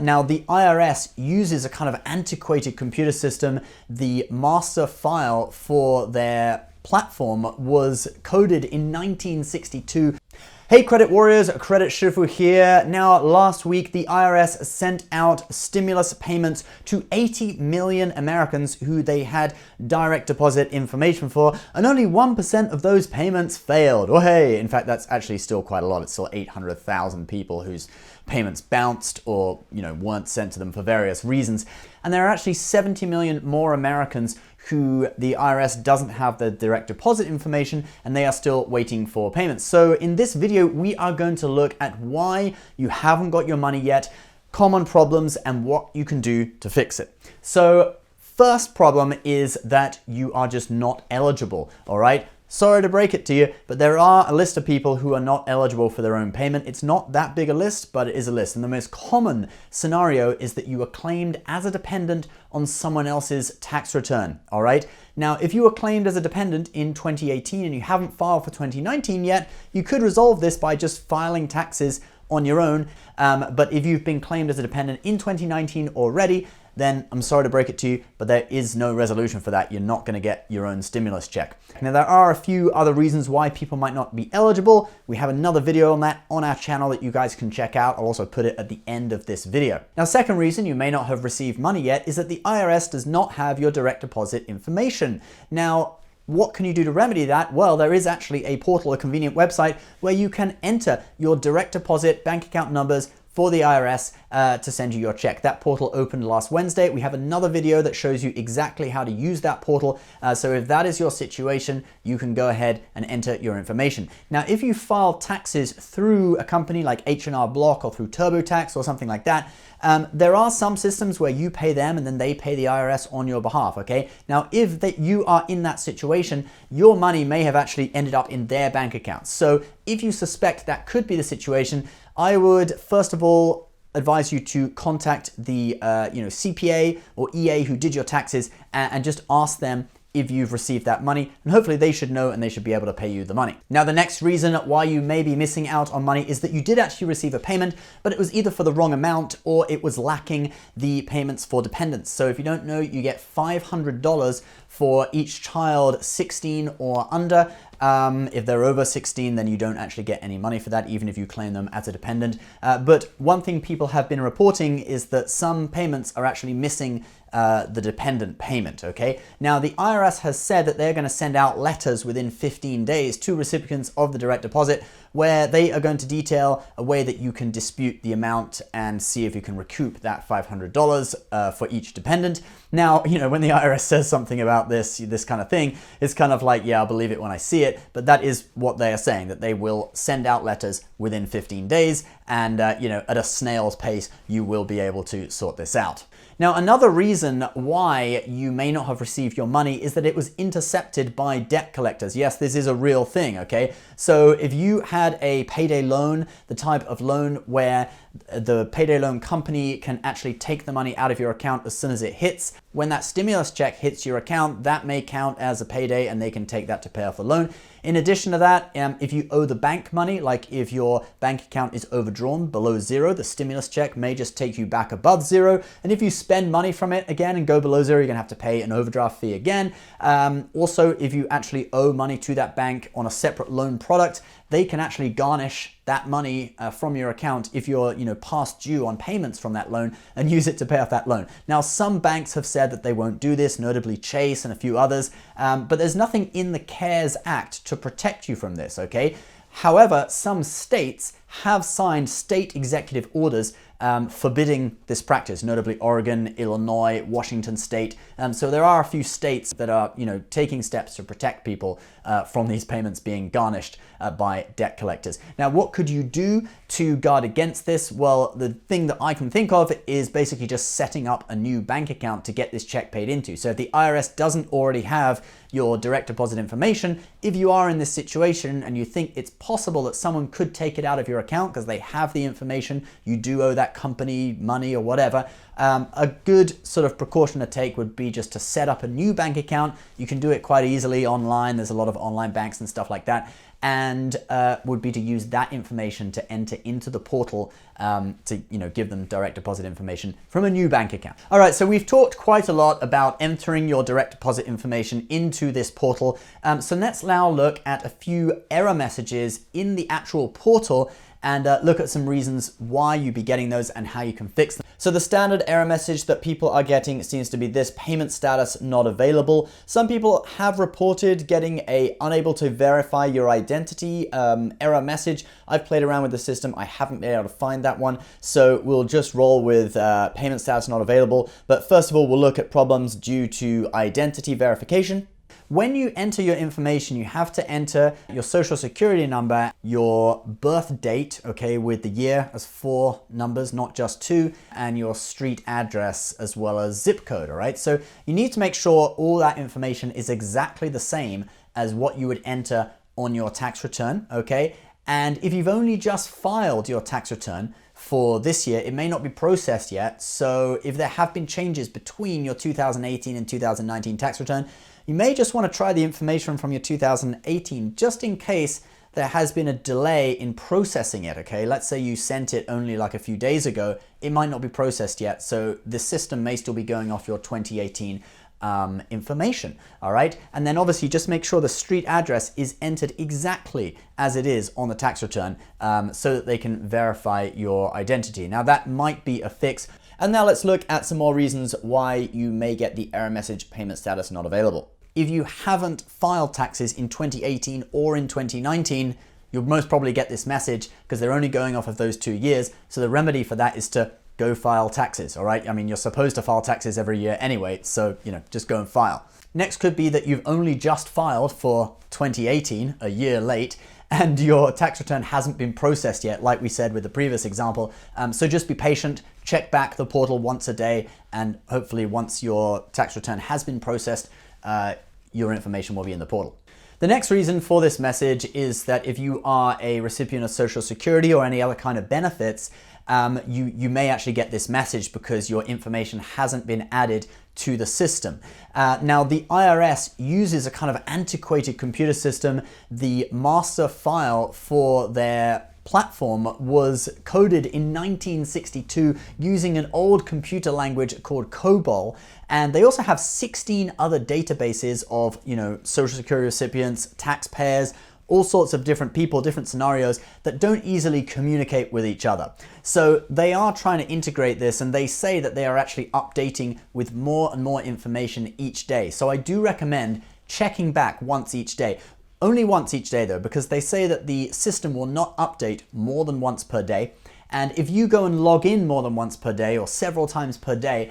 Now, the IRS uses a kind of antiquated computer system. The master file for their platform was coded in 1962. Hey credit warriors, Credit Shifu here. Now, last week the IRS sent out stimulus payments to 80 million Americans who they had direct deposit information for, and only 1% of those payments failed. Oh hey, in fact that's actually still quite a lot. It's still 800,000 people whose payments bounced or weren't sent to them for various reasons. And there are actually 70 million more Americans who the IRS doesn't have the direct deposit information and they are still waiting for payments. So in this video, we are going to look at why you haven't got your money yet, common problems, and what you can do to fix it. So first problem is that you are just not eligible, all right? Sorry to break it to you, but there are a list of people who are not eligible for their own payment. It's not that big a list, but it is a list. And the most common scenario is that you are claimed as a dependent on someone else's tax return, all right? Now, if you were claimed as a dependent in 2018 and you haven't filed for 2019 yet, you could resolve this by just filing taxes on your own. But if you've been claimed as a dependent in 2019 already, then I'm sorry to break it to you, but there is no resolution for that. You're not going to get your own stimulus check. Now, there are a few other reasons why people might not be eligible. We have another video on that on our channel that you guys can check out. I'll also put it at the end of this video. Now, second reason you may not have received money yet is that the IRS does not have your direct deposit information. Now, what can you do to remedy that? Well, there is actually a portal, a convenient website where you can enter your direct deposit bank account numbers for the IRS to send you your check. That portal opened last Wednesday. We have another video that shows you exactly how to use that portal. So if that is your situation, you can go ahead and enter your information. Now, if you file taxes through a company like H&R Block or through TurboTax or something like that, there are some systems where you pay them and then they pay the IRS on your behalf, okay? Now, if you are in that situation, your money may have actually ended up in their bank accounts. So if you suspect that could be the situation, I would first of all advise you to contact the CPA or EA who did your taxes and just ask them if you've received that money, and hopefully they should know and they should be able to pay you the money. Now, the next reason why you may be missing out on money is that you did actually receive a payment, but it was either for the wrong amount or it was lacking the payments for dependents. So if you don't know, you get $500 for each child 16 or under. If they're over 16, then you don't actually get any money for that, even if you claim them as a dependent. But one thing people have been reporting is that some payments are actually missing the dependent payment, okay? Now, the IRS has said that they're going to send out letters within 15 days to recipients of the direct deposit where they are going to detail a way that you can dispute the amount and see if you can recoup that $500 for each dependent. Now, when the IRS says something about this kind of thing, it's kind of like, yeah, I'll believe it when I see it, but that is what they are saying, that they will send out letters within 15 days and, at a snail's pace, you will be able to sort this out. Now, another reason why you may not have received your money is that it was intercepted by debt collectors. Yes, this is a real thing, okay? So if you had a payday loan, the type of loan where the payday loan company can actually take the money out of your account as soon as it hits, when that stimulus check hits your account, that may count as a payday and they can take that to pay off the loan. In addition to that, if you owe the bank money, like if your bank account is overdrawn below zero, the stimulus check may just take you back above zero. And if you spend money from it again and go below zero, you're gonna have to pay an overdraft fee again. Also, if you actually owe money to that bank on a separate loan product, they can actually garnish that money from your account if you're past due on payments from that loan and use it to pay off that loan. Now, some banks have said that they won't do this, notably Chase and a few others, but there's nothing in the CARES Act to protect you from this, okay? However, some states have signed state executive orders forbidding this practice, notably Oregon, Illinois, Washington State. So there are a few states that are, taking steps to protect people from these payments being garnished by debt collectors. Now, what could you do to guard against this? Well, the thing that I can think of is basically just setting up a new bank account to get this check paid into. So if the IRS doesn't already have your direct deposit information, if you are in this situation and you think it's possible that someone could take it out of your account because they have the information, you do owe that company money or whatever, a good sort of precaution to take would be just to set up a new bank account. You can do it quite easily online. There's a lot of online banks and stuff like that. and would be to use that information to enter into the portal to give them direct deposit information from a new bank account. All right, so we've talked quite a lot about entering your direct deposit information into this portal. So let's now look at a few error messages in the actual portal and look at some reasons why you'd be getting those and how you can fix them. So the standard error message that people are getting seems to be this: payment status not available. Some people have reported getting a unable to verify your identity error message. I've played around with the system. I haven't been able to find that one. So we'll just roll with payment status not available. But first of all, we'll look at problems due to identity verification. When you enter your information, you have to enter your social security number, your birth date, okay, with the year as 4 numbers, not just 2, and your street address as well as zip code, all right? So you need to make sure all that information is exactly the same as what you would enter on your tax return, okay? And if you've only just filed your tax return for this year, it may not be processed yet. So if there have been changes between your 2018 and 2019 tax return, you may just want to try the information from your 2018 just in case there has been a delay in processing it, okay? Let's say you sent it only like a few days ago, it might not be processed yet, so the system may still be going off your 2018 information, all right? And then obviously just make sure the street address is entered exactly as it is on the tax return so that they can verify your identity. Now that might be a fix. And now let's look at some more reasons why you may get the error message payment status not available. If you haven't filed taxes in 2018 or in 2019, you'll most probably get this message because they're only going off of those 2 years. So the remedy for that is to go file taxes, all right? I mean, you're supposed to file taxes every year anyway, so, just go and file. Next could be that you've only just filed for 2018, a year late, and your tax return hasn't been processed yet, like we said with the previous example. So just be patient, check back the portal once a day, and hopefully once your tax return has been processed, your information will be in the portal. The next reason for this message is that if you are a recipient of Social Security or any other kind of benefits, you may actually get this message because your information hasn't been added to the system. Now, the IRS uses a kind of antiquated computer system. The master file for their platform was coded in 1962 using an old computer language called COBOL. And they also have 16 other databases of, Social Security recipients, taxpayers, all sorts of different people, different scenarios that don't easily communicate with each other. So they are trying to integrate this, and they say that they are actually updating with more and more information each day. So I do recommend checking back once each day. Only once each day though, because they say that the system will not update more than once per day. And if you go and log in more than once per day or several times per day,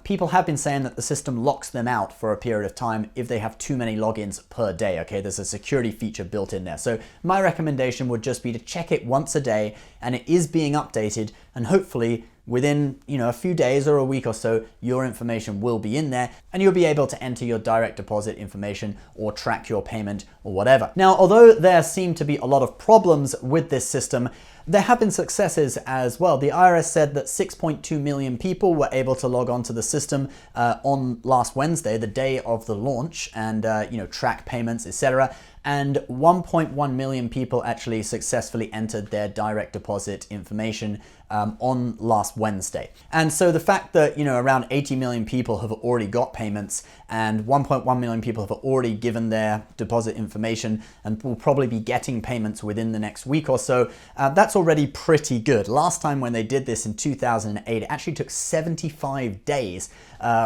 people have been saying that the system locks them out for a period of time if they have too many logins per day, okay? There's a security feature built in there. So my recommendation would just be to check it once a day, and it is being updated, and hopefully within a few days or a week or so, your information will be in there and you'll be able to enter your direct deposit information or track your payment or whatever. Now, although there seem to be a lot of problems with this system, there have been successes as well. The IRS said that 6.2 million people were able to log onto the system on last Wednesday, the day of the launch, and track payments, etc. And 1.1 million people actually successfully entered their direct deposit information on last Wednesday. And so the fact that around 80 million people have already got payments and 1.1 million people have already given their deposit information and will probably be getting payments within the next week or so, that's already pretty good. Last time when they did this in 2008, it actually took 75 days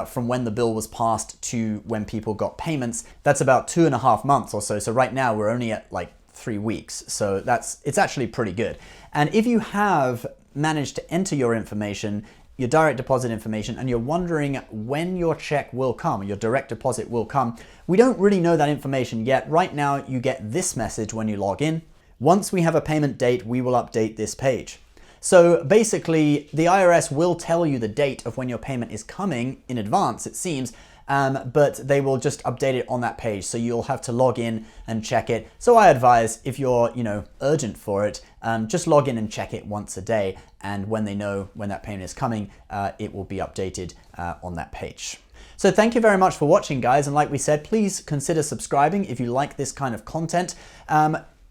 from when the bill was passed to when people got payments. That's about 2.5 months or so. So right now we're only at like 3 weeks. So it's actually pretty good. And if you have managed to enter your information, your direct deposit information, and you're wondering when your check will come, your direct deposit will come, we don't really know that information yet. Right now you get this message when you log in. Once we have a payment date, we will update this page. So basically, the IRS will tell you the date of when your payment is coming in advance, it seems, but they will just update it on that page. So you'll have to log in and check it. So I advise, if you're urgent for it, just log in and check it once a day. And when they know when that payment is coming, it will be updated on that page. So thank you very much for watching, guys. And like we said, please consider subscribing if you like this kind of content.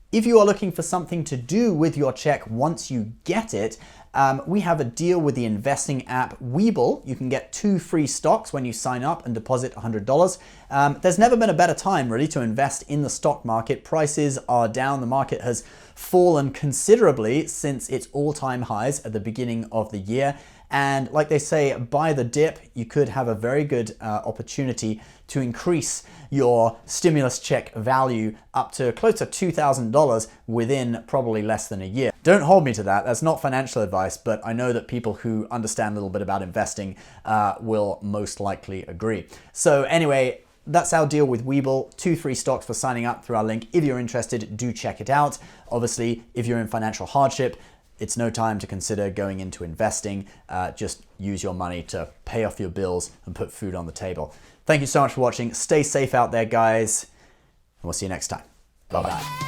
If you are looking for something to do with your check once you get it, we have a deal with the investing app Webull. You can get 2 free stocks when you sign up and deposit $100. There's never been a better time really to invest in the stock market. Prices are down. The market has fallen considerably since its all-time highs at the beginning of the year. And like they say, buy the dip. You could have a very good opportunity to increase your stimulus check value up to close to $2,000 within probably less than a year. Don't hold me to that. That's not financial advice, but I know that people who understand a little bit about investing will most likely agree. So anyway, that's our deal with Webull. 2 free stocks for signing up through our link. If you're interested, do check it out. Obviously, if you're in financial hardship, it's no time to consider going into investing. Just use your money to pay off your bills and put food on the table. Thank you so much for watching. Stay safe out there, guys. And we'll see you next time. Bye-bye.